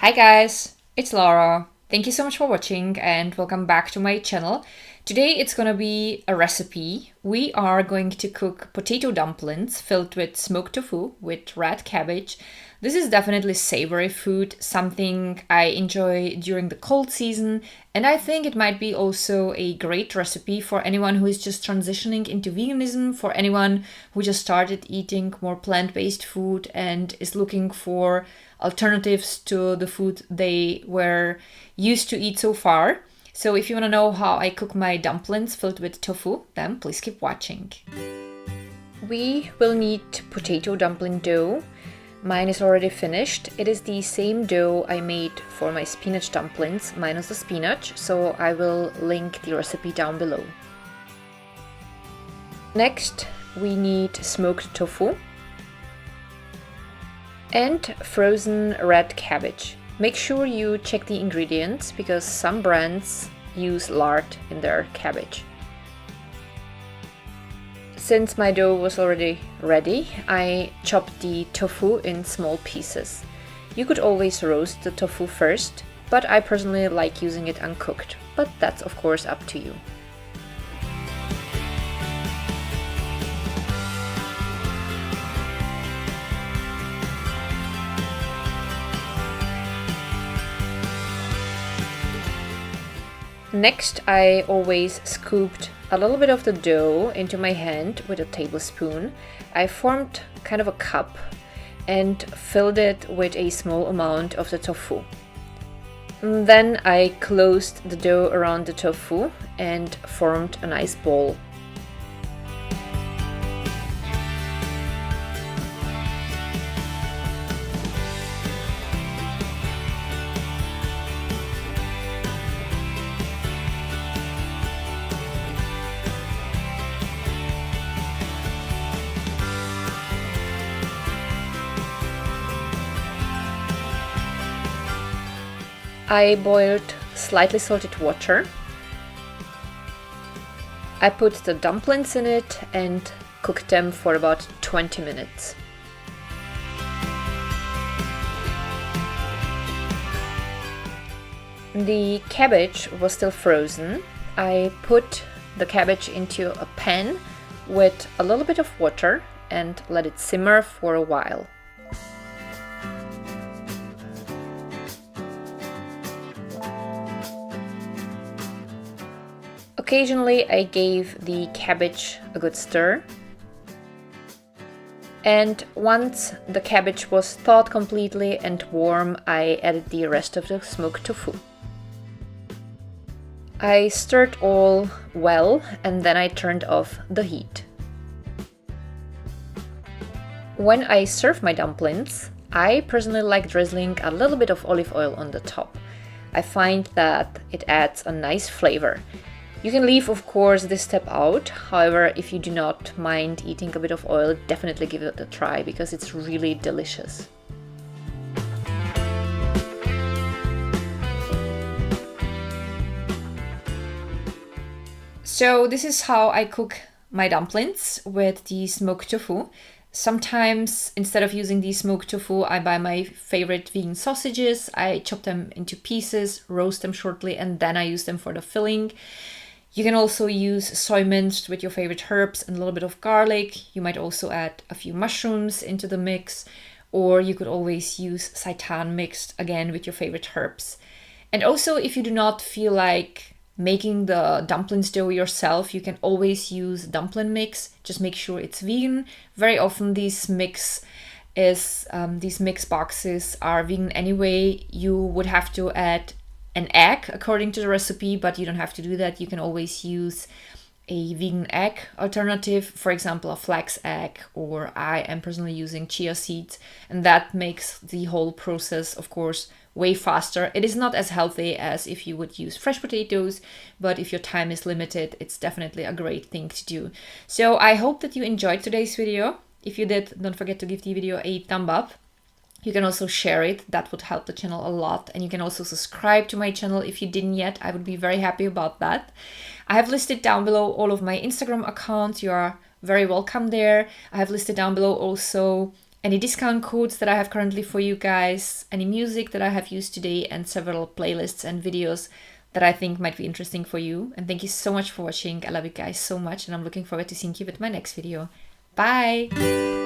Hi guys, it's Lara. Thank you so much for watching and welcome back to my channel. Today it's gonna be a recipe. We are going to cook potato dumplings filled with smoked tofu with red cabbage. This is definitely savory food, something I enjoy during the cold season, and I think it might be also a great recipe for anyone who is just transitioning into veganism, for anyone who just started eating more plant-based food and is looking for alternatives to the food they were used to eat so far. So if you want to know how I cook my dumplings filled with tofu, then please keep watching. We will need potato dumpling dough. Mine is already finished. It is the same dough I made for my spinach dumplings, minus the spinach, so I will link the recipe down below. Next, we need smoked tofu and frozen red cabbage. Make sure you check the ingredients because some brands use lard in their cabbage. Since my dough was already ready, I chopped the tofu in small pieces. You could always roast the tofu first, but I personally like using it uncooked, but that's of course up to you. Next, I always scooped a little bit of the dough into my hand with a tablespoon. I formed kind of a cup and filled it with a small amount of the tofu. Then I closed the dough around the tofu and formed a nice ball. I boiled slightly salted water. I put the dumplings in it and cooked them for about 20 minutes. The cabbage was still frozen. I put the cabbage into a pan with a little bit of water and let it simmer for a while. Occasionally I gave the cabbage a good stir, and once the cabbage was thawed completely and warm, I added the rest of the smoked tofu. I stirred all well and then I turned off the heat. When I serve my dumplings, I personally like drizzling a little bit of olive oil on the top. I find that it adds a nice flavor. You can leave, of course, this step out. However, if you do not mind eating a bit of oil, definitely give it a try because it's really delicious. So this is how I cook my dumplings with the smoked tofu. Sometimes, instead of using the smoked tofu, I buy my favorite vegan sausages. I chop them into pieces, roast them shortly, and then I use them for the filling. You can also use soy minced with your favorite herbs and a little bit of garlic. You might also add a few mushrooms into the mix, or you could always use seitan mixed again with your favorite herbs. And also, if you do not feel like making the dumplings dough yourself, you can always use dumpling mix. Just make sure it's vegan. Very often these mix boxes are vegan anyway. You would have to add an egg according to the recipe, but you don't have to do that. You can always use a vegan egg alternative, for example a flax egg, or I am personally using chia seeds, and that makes the whole process of course way faster. It is not as healthy as if you would use fresh potatoes, but if your time is limited, it's definitely a great thing to do. So I hope that you enjoyed today's video. If you did, don't forget to give the video a thumb up. You can also share it, that would help the channel a lot. And you can also subscribe to my channel if you didn't yet. I would be very happy about that. I have listed down below all of my Instagram accounts. You are very welcome there. I have listed down below also any discount codes that I have currently for you guys, any music that I have used today, and several playlists and videos that I think might be interesting for you. And thank you so much for watching. I love you guys so much, and I'm looking forward to seeing you with my next video. Bye!